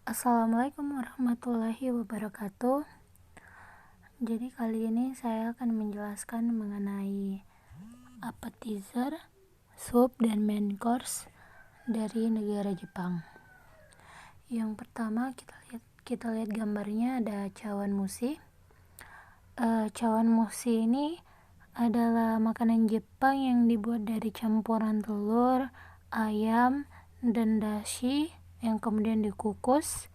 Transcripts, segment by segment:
Assalamualaikum warahmatullahi wabarakatuh. Jadi kali ini saya akan menjelaskan mengenai appetizer, sup, dan main course dari negara Jepang. Yang pertama kita lihat gambarnya, ada cawan mushi. Cawan mushi ini adalah makanan Jepang yang dibuat dari campuran telur, ayam, dan dashi yang kemudian dikukus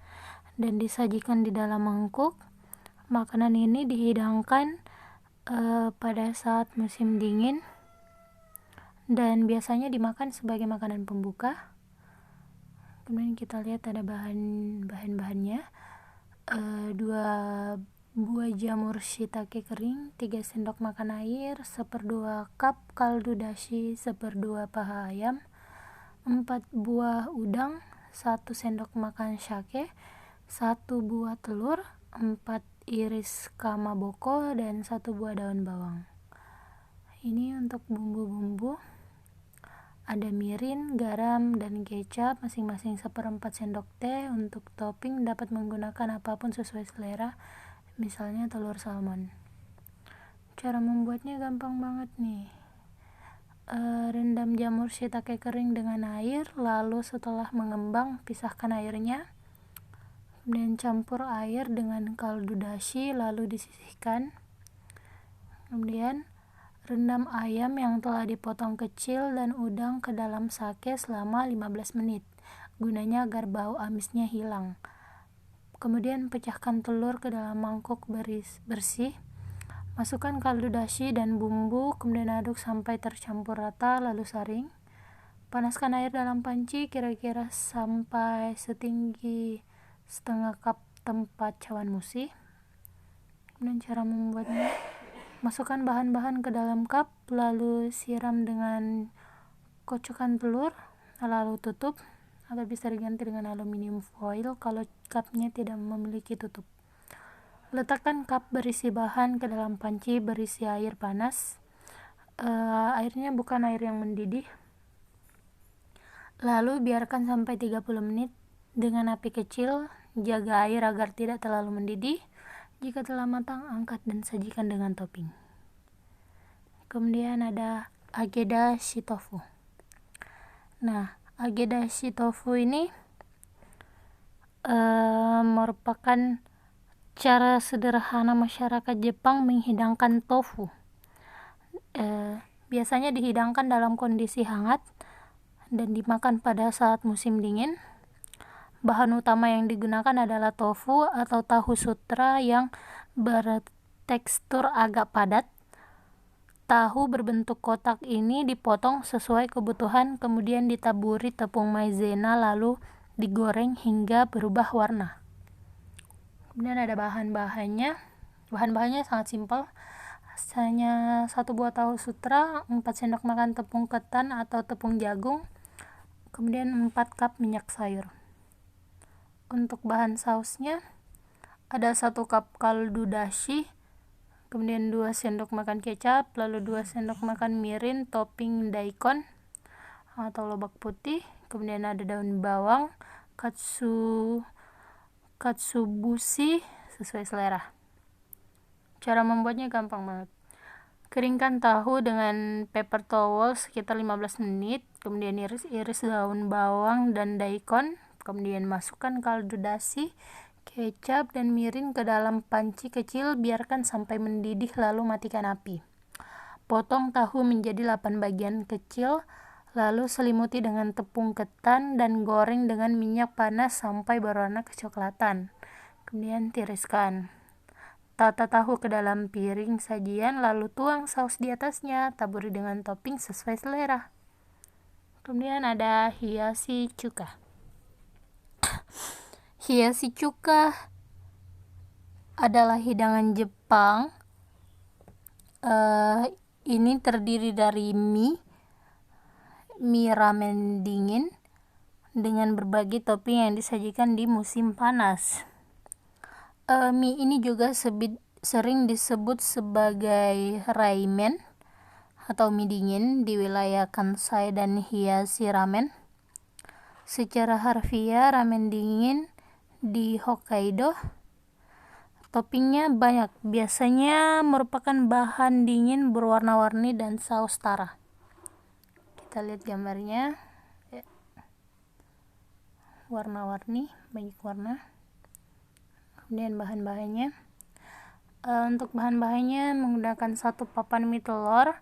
dan disajikan di dalam mangkuk. Makanan ini dihidangkan pada saat musim dingin dan biasanya dimakan sebagai makanan pembuka. Kemudian kita lihat ada bahan-bahannya, 2 buah jamur shiitake kering, 3 sendok makan air, 1/2 cup kaldu dashi, 1/2 paha ayam, 4 buah udang, 1 sendok makan sake, 1 buah telur, 4 iris kamaboko, dan 1 buah daun bawang. Ini untuk bumbu-bumbu, ada mirin, garam, dan kecap masing-masing 1/4 sendok teh. Untuk topping dapat menggunakan apapun sesuai selera, misalnya telur salmon. Cara membuatnya gampang banget nih. Rendam jamur shiitake kering dengan air, lalu setelah mengembang pisahkan airnya, kemudian campur air dengan kaldu dashi lalu disisihkan. Kemudian rendam ayam yang telah dipotong kecil dan udang ke dalam sake selama 15 menit, gunanya agar bau amisnya hilang. Kemudian pecahkan telur ke dalam mangkuk bersih, masukkan kaldu dashi dan bumbu, kemudian aduk sampai tercampur rata, lalu saring. Panaskan air dalam panci kira-kira sampai setinggi setengah cup tempat cawan mushi. Kemudian cara membuatnya, masukkan bahan-bahan ke dalam cup, lalu siram dengan kocokan telur, lalu tutup, atau bisa diganti dengan aluminium foil kalau cupnya tidak memiliki tutup. Letakkan cup berisi bahan ke dalam panci berisi air panas. Airnya bukan air yang mendidih. Lalu biarkan sampai 30 menit dengan api kecil. Jaga air agar tidak terlalu mendidih. Jika telah matang, angkat dan sajikan dengan topping. Kemudian ada agedashi tofu. Nah, agedashi tofu ini merupakan cara sederhana masyarakat Jepang menghidangkan tofu. Biasanya dihidangkan dalam kondisi hangat dan dimakan pada saat musim dingin. Bahan utama yang digunakan adalah tofu atau tahu sutra yang bertekstur agak padat. Tahu berbentuk kotak ini dipotong sesuai kebutuhan, kemudian ditaburi tepung maizena lalu digoreng hingga berubah warna. Kemudian ada bahan-bahannya. Bahan-bahannya sangat simpel. Hanya 1 buah tahu sutra, 4 sendok makan tepung ketan atau tepung jagung, kemudian 4 cup minyak sayur. Untuk bahan sausnya, ada 1 cup kaldu dashi, kemudian 2 sendok makan kecap, lalu 2 sendok makan mirin topping daikon atau lobak putih, kemudian ada daun bawang, katsubushi sesuai selera. Cara membuatnya gampang banget. Keringkan tahu dengan paper towel sekitar 15 menit, kemudian iris daun bawang dan daikon, kemudian masukkan kaldu dashi, kecap, dan mirin ke dalam panci kecil, biarkan sampai mendidih lalu matikan api. Potong tahu menjadi 8 bagian kecil, lalu selimuti dengan tepung ketan dan goreng dengan minyak panas sampai berwarna kecoklatan. Kemudian tiriskan. Tata tahu ke dalam piring sajian, lalu tuang saus di atasnya, taburi dengan topping sesuai selera. Kemudian ada hiyashi chuka. Hiyashi chuka adalah hidangan Jepang. Ini terdiri dari mie ramen dingin dengan berbagai topping yang disajikan di musim panas. Mie ini juga sering disebut sebagai ramen atau mie dingin di wilayah Kansai dan Hiyashi ramen. Secara harfiah, ramen dingin di Hokkaido. Toppingnya banyak, biasanya merupakan bahan dingin berwarna-warni dan saus tara. Kita lihat gambarnya, warna-warni, banyak warna. Kemudian bahan-bahannya, untuk bahan-bahannya menggunakan 1 papan mie telur.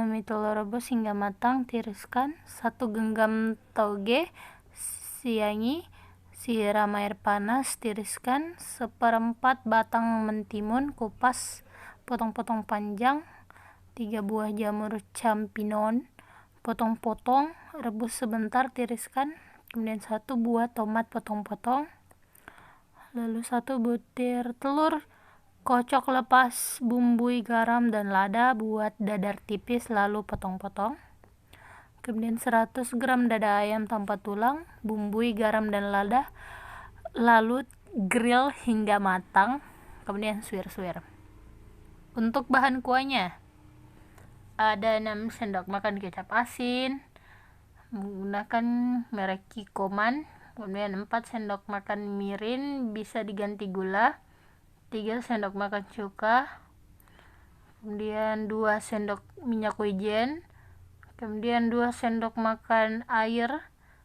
Mie telur rebus hingga matang, tiriskan. 1 genggam tauge, siangi, siram air panas, tiriskan. 1/4 batang mentimun, kupas, potong-potong panjang. 3 buah jamur champignon, potong-potong, rebus sebentar, tiriskan. Kemudian 1 buah tomat, potong-potong. Lalu 1 butir telur, kocok, lepas, bumbui garam dan lada, buat dadar tipis, lalu potong-potong. Kemudian 100 gram dada ayam tanpa tulang, bumbui garam dan lada, lalu grill hingga matang, kemudian suir-suir. Untuk bahan kuahnya, ada 6 sendok makan kecap asin menggunakan merek Kikkoman, kemudian 4 sendok makan mirin, bisa diganti gula, 3 sendok makan cuka, kemudian 2 sendok minyak wijen, kemudian 2 sendok makan air,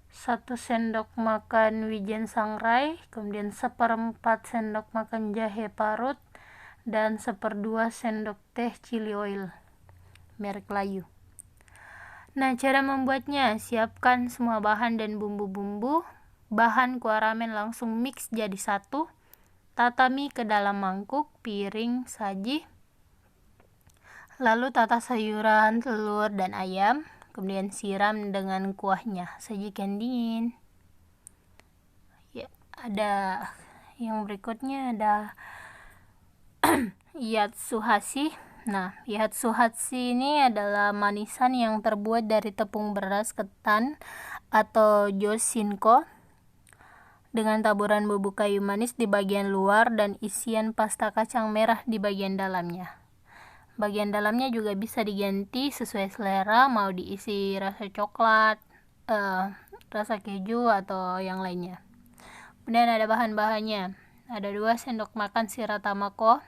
1 sendok makan wijen sangrai, kemudian 1/4 sendok makan jahe parut, dan 1/2 sendok teh chili oil merek Layu. Nah, cara membuatnya, siapkan semua bahan dan bumbu-bumbu. Bahan kuah ramen langsung mix jadi satu. Tata mie ke dalam mangkuk, piring, saji. Lalu tata sayuran, telur, dan ayam. Kemudian siram dengan kuahnya. Sajikan dingin. Ya, ada yang berikutnya, ada yatsuhashi. Nah, yatsuhashi ini adalah manisan yang terbuat dari tepung beras ketan atau joshinko dengan taburan bubuk kayu manis di bagian luar dan isian pasta kacang merah di bagian dalamnya. Bagian dalamnya juga bisa diganti sesuai selera, mau diisi rasa coklat, rasa keju, atau yang lainnya. Kemudian ada bahan-bahannya, ada 2 sendok makan shiratamako,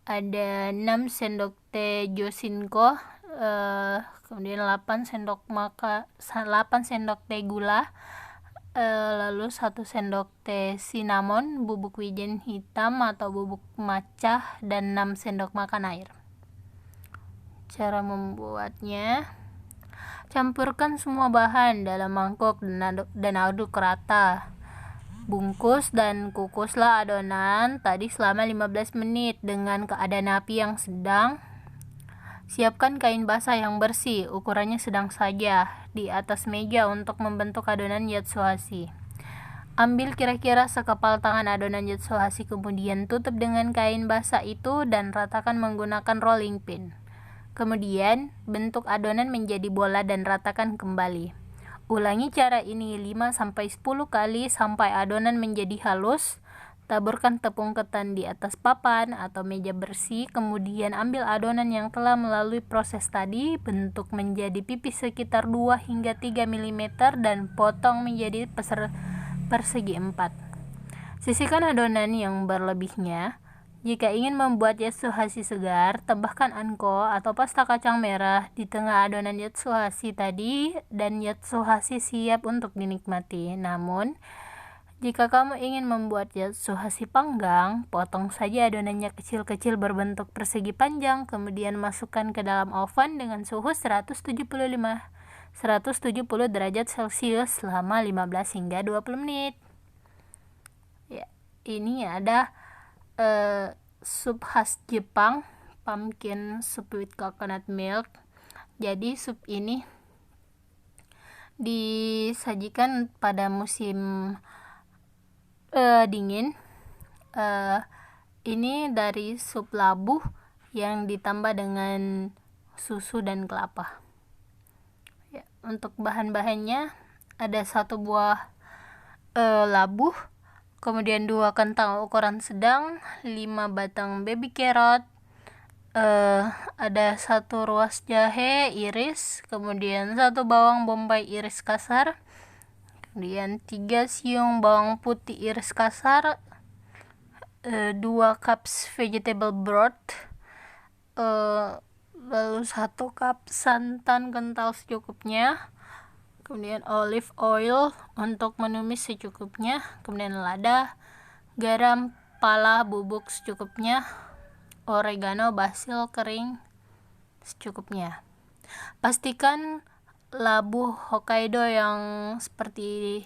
ada 6 sendok teh joshinko, kemudian 8 sendok teh gula, lalu 1 sendok teh cinnamon, bubuk wijen hitam atau bubuk matcha, dan 6 sendok makan air. Cara membuatnya, campurkan semua bahan dalam mangkok dan aduk rata. Bungkus dan kukuslah adonan tadi selama 15 menit dengan keadaan api yang sedang. Siapkan kain basah yang bersih, ukurannya sedang saja, di atas meja untuk membentuk adonan yatsuhashi. Ambil kira-kira sekepal tangan adonan yatsuhashi, kemudian tutup dengan kain basah itu dan ratakan menggunakan rolling pin. Kemudian, bentuk adonan menjadi bola dan ratakan kembali. Ulangi cara ini 5-10 kali sampai adonan menjadi halus. Taburkan tepung ketan di atas papan atau meja bersih, kemudian ambil adonan yang telah melalui proses tadi, bentuk menjadi pipis sekitar 2 hingga 3 mm dan potong menjadi persegi 4. Sisihkan adonan yang berlebihnya. Jika ingin membuat yatsuhashi segar, tambahkan anko atau pasta kacang merah di tengah adonan yatsuhashi tadi dan yatsuhashi siap untuk dinikmati. Namun, jika kamu ingin membuat yatsuhashi panggang, potong saja adonannya kecil-kecil berbentuk persegi panjang, kemudian masukkan ke dalam oven dengan suhu 170 derajat Celcius selama 15 hingga 20 menit. Ya, ini ada sup khas Jepang, pumpkin soup with coconut milk. Jadi sup ini disajikan pada musim dingin. Ini dari sup labu yang ditambah dengan susu dan kelapa. Ya, untuk bahan-bahannya ada 1 buah labu, kemudian 2 kentang ukuran sedang, 5 batang baby carrot, ada 1 ruas jahe iris, kemudian 1 bawang bombay iris kasar, Kemudian 3 siung bawang putih iris kasar, 2 cups vegetable broth, lalu 1 cup santan kental secukupnya, kemudian olive oil untuk menumis secukupnya, kemudian lada, garam, pala bubuk secukupnya, oregano, basil kering secukupnya. Pastikan labu Hokkaido yang seperti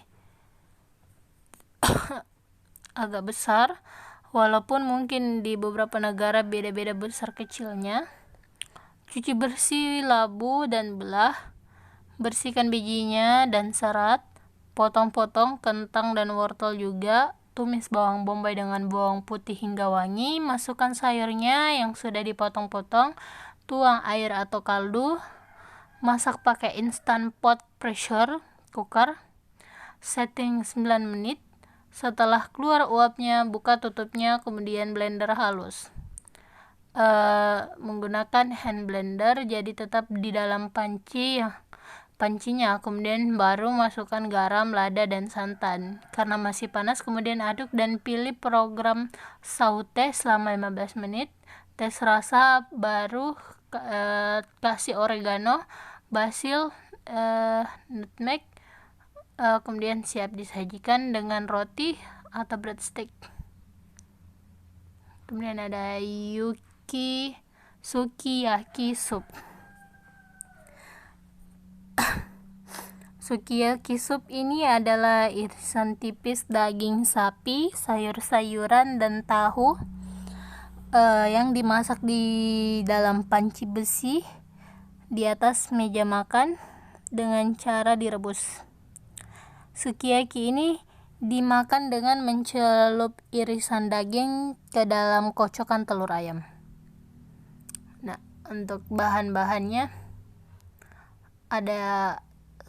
agak besar, walaupun mungkin di beberapa negara beda-beda besar kecilnya. Cuci bersih labu dan belah, bersihkan bijinya dan serat, potong-potong kentang dan wortel juga, tumis bawang bombay dengan bawang putih hingga wangi, masukkan sayurnya yang sudah dipotong-potong, tuang air atau kaldu, masak pakai instant pot pressure cooker, setting 9 menit. Setelah keluar uapnya, buka tutupnya, kemudian blender halus. Menggunakan hand blender, jadi tetap di dalam pancinya, kemudian baru masukkan garam, lada, dan santan. Karena masih panas, kemudian aduk dan pilih program saute selama 15 menit. Tes rasa, baru kasih oregano, basil, nutmeg, kemudian siap disajikan dengan roti atau breadstick. Kemudian ada sukiyaki soup. Sukiyaki soup ini adalah irisan tipis daging sapi, sayur-sayuran, dan tahu yang dimasak di dalam panci besi di atas meja makan dengan cara direbus. Sukiyaki ini dimakan dengan mencelup irisan daging ke dalam kocokan telur ayam. Nah, untuk bahan-bahannya ada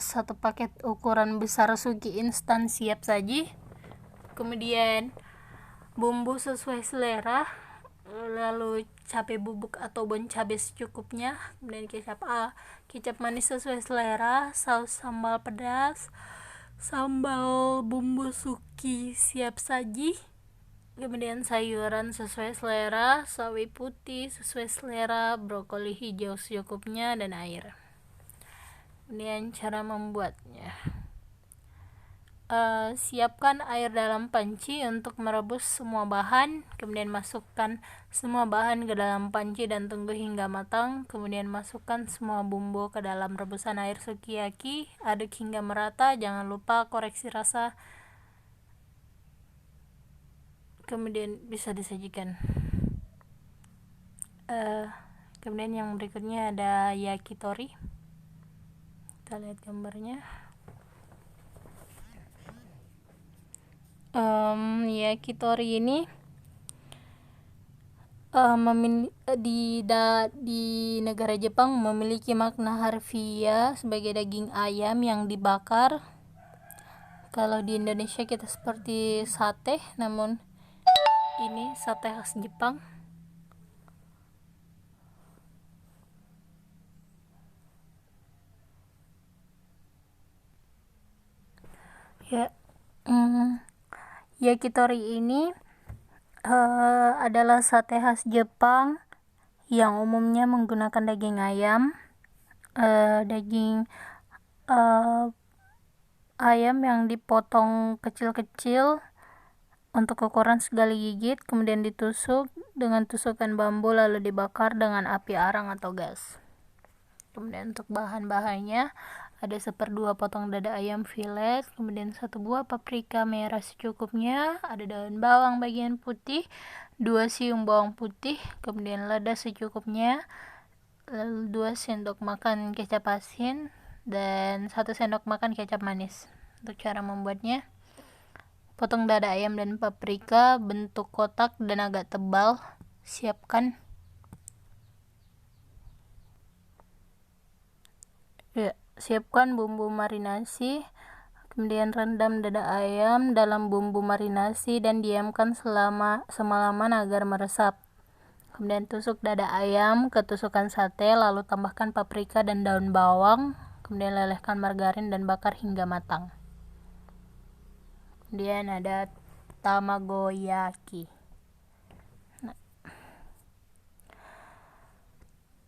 1 paket ukuran besar suki instan siap saji, kemudian bumbu sesuai selera, lalu cabai bubuk atau bon cabai secukupnya, kemudian kecap manis sesuai selera, saus sambal pedas, sambal bumbu suki siap saji, kemudian sayuran sesuai selera, sawi putih sesuai selera, brokoli hijau secukupnya, dan air. Kemudian cara membuatnya, siapkan air dalam panci untuk merebus semua bahan, kemudian masukkan semua bahan ke dalam panci dan tunggu hingga matang. Kemudian masukkan semua bumbu ke dalam rebusan air sukiyaki, aduk hingga merata, jangan lupa koreksi rasa, kemudian bisa disajikan. Kemudian yang berikutnya ada yakitori. Kita lihat gambarnya. Yakitori ini di negara Jepang memiliki makna harfiah sebagai daging ayam yang dibakar. Kalau di Indonesia kita seperti sate, namun ini sate khas Jepang. Yakitori ini adalah sate khas Jepang yang umumnya menggunakan daging ayam, ayam yang dipotong kecil-kecil untuk ukuran segali gigit, kemudian ditusuk dengan tusukan bambu lalu dibakar dengan api arang atau gas. Kemudian untuk bahan-bahannya ada 1/2 potong dada ayam filet, kemudian 1 buah paprika merah secukupnya, ada daun bawang bagian putih, 2 siung bawang putih, kemudian lada secukupnya, lalu 2 sendok makan kecap asin, dan 1 sendok makan kecap manis. Untuk cara membuatnya, potong dada ayam dan paprika bentuk kotak dan agak tebal, siapkan bumbu marinasi, kemudian rendam dada ayam dalam bumbu marinasi dan diamkan semalaman agar meresap. Kemudian tusuk dada ayam ke tusukan sate, lalu tambahkan paprika dan daun bawang, kemudian lelehkan margarin dan bakar hingga matang. Kemudian ada tamagoyaki.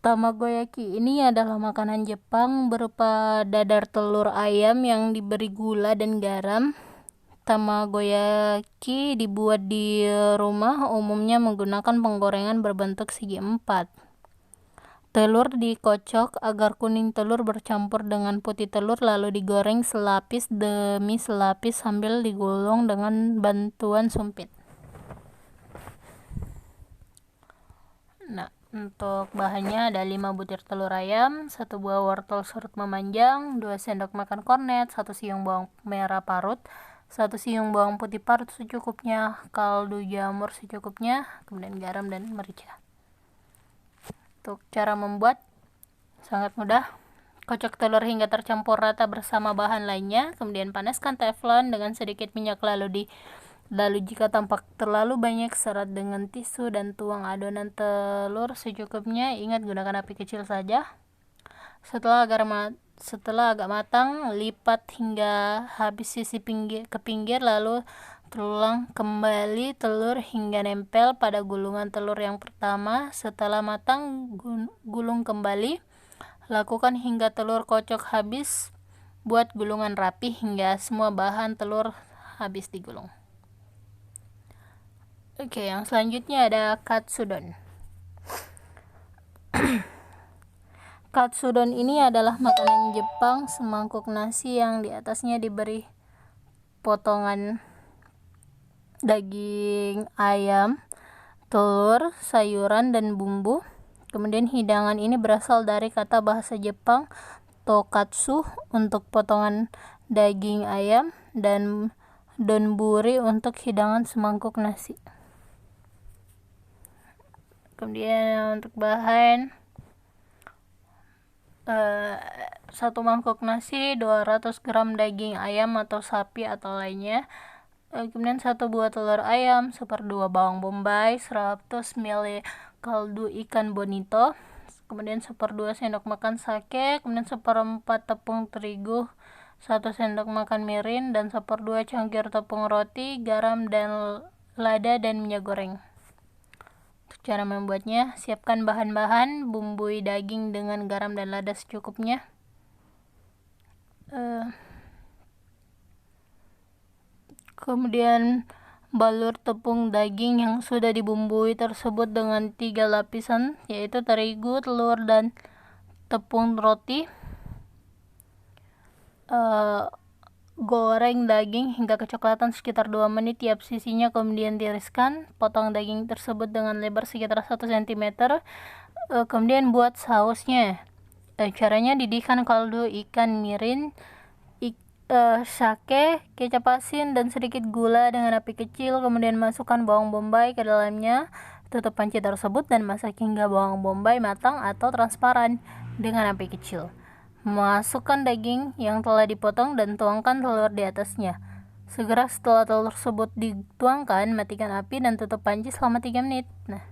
Tamagoyaki ini adalah makanan Jepang berupa dadar telur ayam yang diberi gula dan garam. Tamagoyaki dibuat di rumah umumnya menggunakan penggorengan berbentuk segi empat. Telur dikocok agar kuning telur bercampur dengan putih telur lalu digoreng selapis demi selapis sambil digulung dengan bantuan sumpit. Nah, untuk bahannya ada 5 butir telur ayam, 1 buah wortel serut memanjang, 2 sendok makan kornet, 1 siung bawang merah parut, 1 siung bawang putih parut secukupnya, kaldu jamur secukupnya, kemudian garam dan merica. Untuk cara membuat sangat mudah. Kocok telur hingga tercampur rata bersama bahan lainnya, kemudian panaskan teflon dengan sedikit minyak lalu jika tampak terlalu banyak serat dengan tisu dan tuang adonan telur secukupnya. Ingat gunakan api kecil saja. Setelah agak matang, lipat hingga habis sisi ke pinggir lalu terulang kembali telur hingga nempel pada gulungan telur yang pertama. Setelah matang, gulung kembali. Lakukan hingga telur kocok habis. Buat gulungan rapi hingga semua bahan telur habis digulung. Oke, yang selanjutnya ada katsudon. Katsudon ini adalah makanan Jepang semangkuk nasi yang di atasnya diberi potongan daging ayam, telur, sayuran, dan bumbu. Kemudian hidangan ini berasal dari kata bahasa Jepang tokatsu untuk potongan daging ayam dan donburi untuk hidangan semangkuk nasi. Kemudian untuk bahan 1 mangkuk nasi, 200 gram daging ayam atau sapi atau lainnya, kemudian 1 buah telur ayam, 1/2 bawang bombay, 100 ml kaldu ikan bonito, kemudian 1/2 sendok makan sake, kemudian 1/4 tepung terigu, 1 sendok makan mirin, dan 1/2 cangkir tepung roti, garam dan lada, dan minyak goreng. Untuk cara membuatnya, siapkan bahan-bahan, bumbui daging dengan garam dan lada secukupnya. Kemudian balur tepung daging yang sudah dibumbui tersebut dengan 3 lapisan, yaitu terigu, telur, dan tepung roti. Goreng daging hingga kecoklatan sekitar 2 menit tiap sisinya, kemudian tiriskan. Potong daging tersebut dengan lebar sekitar 1 cm. Kemudian buat sausnya. Caranya didihkan kaldu ikan mirin, sake, kecap asin, dan sedikit gula dengan api kecil. Kemudian masukkan bawang bombay ke dalamnya. Tutup panci tersebut dan masak hingga bawang bombay matang atau transparan dengan api kecil. Masukkan daging yang telah dipotong dan tuangkan telur di atasnya. Segera setelah telur tersebut dituangkan, matikan api dan tutup panci selama 3 menit. Nah,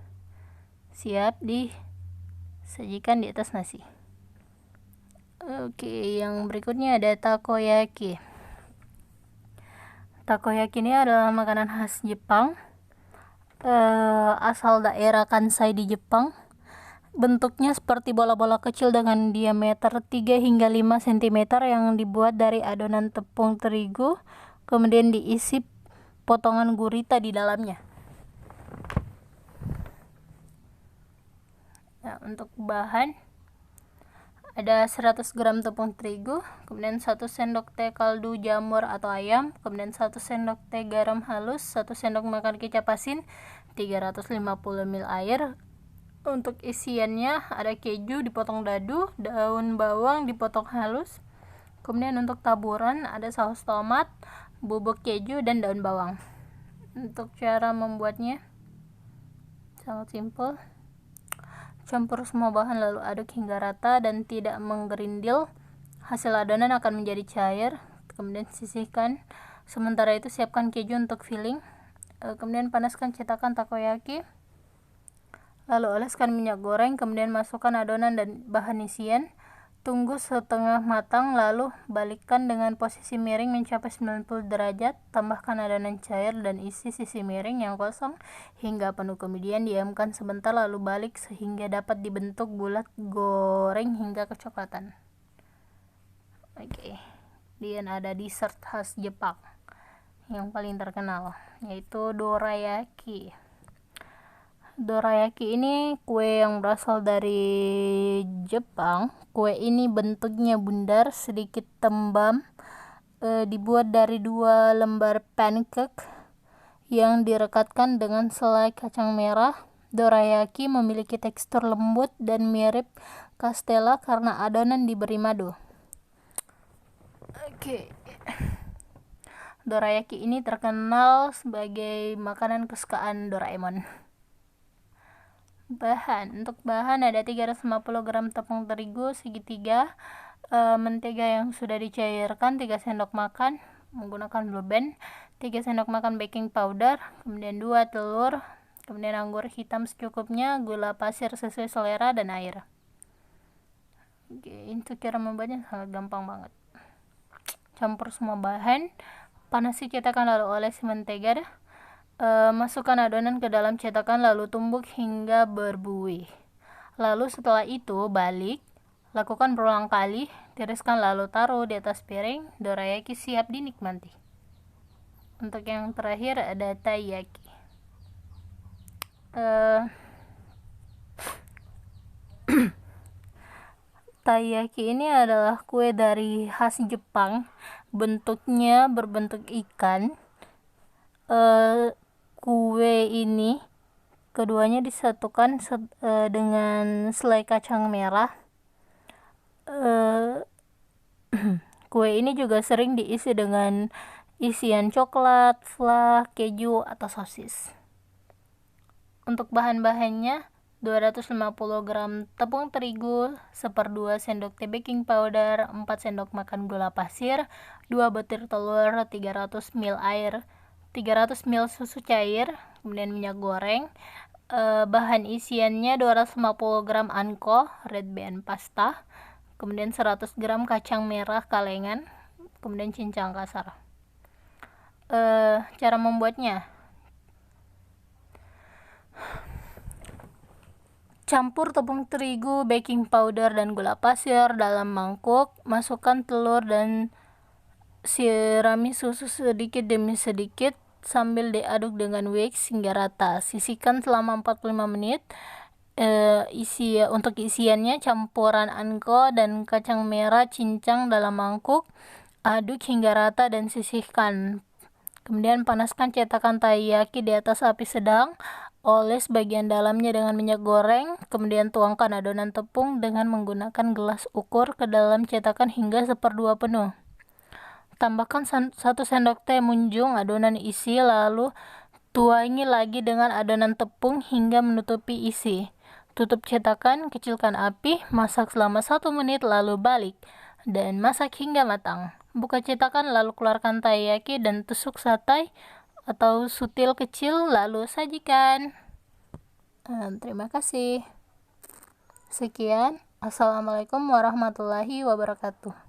siap disajikan di atas nasi. Oke, yang berikutnya ada takoyaki. Takoyaki ini adalah makanan khas Jepang, asal daerah Kansai di Jepang. Bentuknya seperti bola-bola kecil dengan diameter 3 hingga 5 cm yang dibuat dari adonan tepung terigu, kemudian diisi potongan gurita di dalamnya. Nah, untuk bahan ada 100 gram tepung terigu, kemudian 1 sendok teh kaldu jamur atau ayam, kemudian 1 sendok teh garam halus, 1 sendok makan kecap asin, 350 ml air. Untuk isiannya ada keju dipotong dadu, daun bawang dipotong halus. Kemudian untuk taburan ada saus tomat, bubuk keju, dan daun bawang. Untuk cara membuatnya sangat simpel. Campur semua bahan lalu aduk hingga rata dan tidak menggerindil. Hasil adonan akan menjadi cair. Kemudian sisihkan. Sementara itu siapkan keju untuk filling. Kemudian panaskan cetakan takoyaki. Lalu oleskan minyak goreng, kemudian masukkan adonan dan bahan isian. Tunggu setengah matang, lalu balikkan dengan posisi miring mencapai 90 derajat. Tambahkan adonan cair dan isi sisi miring yang kosong hingga penuh. Kemudian diamkan sebentar, lalu balik sehingga dapat dibentuk bulat. Goreng hingga kecoklatan. Oke. Kemudian ada dessert khas Jepang yang paling terkenal, yaitu dorayaki. Dorayaki ini kue yang berasal dari Jepang. Kue ini bentuknya bundar, sedikit tembam, dibuat dari 2 lembar pancake yang direkatkan dengan selai kacang merah. Dorayaki memiliki tekstur lembut dan mirip kastela karena adonan diberi madu. Oke. Dorayaki ini terkenal sebagai makanan kesukaan Doraemon. Untuk bahan ada 350 gram tepung terigu segitiga, mentega yang sudah dicairkan 3 sendok makan menggunakan blue band, 3 sendok makan baking powder, kemudian 2 telur, kemudian anggur hitam secukupnya, gula pasir sesuai selera, dan air. Oke, untuk cara membuatnya sangat gampang banget. Campur semua bahan, panasi cetakan lalu olesi mentega. Masukkan adonan ke dalam cetakan lalu tumbuk hingga berbuih. Lalu setelah itu balik, lakukan berulang kali, tiriskan lalu taruh di atas piring. Dorayaki siap dinikmati. Untuk yang terakhir ada taiyaki. Taiyaki ini adalah kue dari khas Jepang. Bentuknya berbentuk ikan. Kue ini keduanya disatukan dengan selai kacang merah. Kue ini juga sering diisi dengan isian coklat, flan, keju, atau sosis. Untuk bahan-bahannya 250 gram tepung terigu, 1/2 sendok teh baking powder, 4 sendok makan gula pasir, 2 butir telur, 300 ml air, 300 ml susu cair, kemudian minyak goreng. Bahan isiannya 250 gram anko red bean pasta, kemudian 100 gram kacang merah kalengan, kemudian cincang kasar. Cara membuatnya: campur tepung terigu, baking powder, dan gula pasir dalam mangkuk. Masukkan telur dan sirami susu sedikit demi sedikit sambil diaduk dengan whisk hingga rata. Sisihkan selama 45 menit. Untuk isiannya campuran anko dan kacang merah cincang dalam mangkuk. Aduk hingga rata dan sisihkan. Kemudian panaskan cetakan taiyaki di atas api sedang. Oles bagian dalamnya dengan minyak goreng. Kemudian tuangkan adonan tepung dengan menggunakan gelas ukur ke dalam cetakan hingga 1/2 penuh. Tambahkan 1 sendok teh munjung adonan isi, lalu tuangi lagi dengan adonan tepung hingga menutupi isi. Tutup cetakan, kecilkan api, masak selama 1 menit lalu balik, dan masak hingga matang. Buka cetakan lalu keluarkan taiyaki dan tusuk satai atau sutil kecil lalu sajikan. Terima kasih. Sekian. Assalamualaikum warahmatullahi wabarakatuh.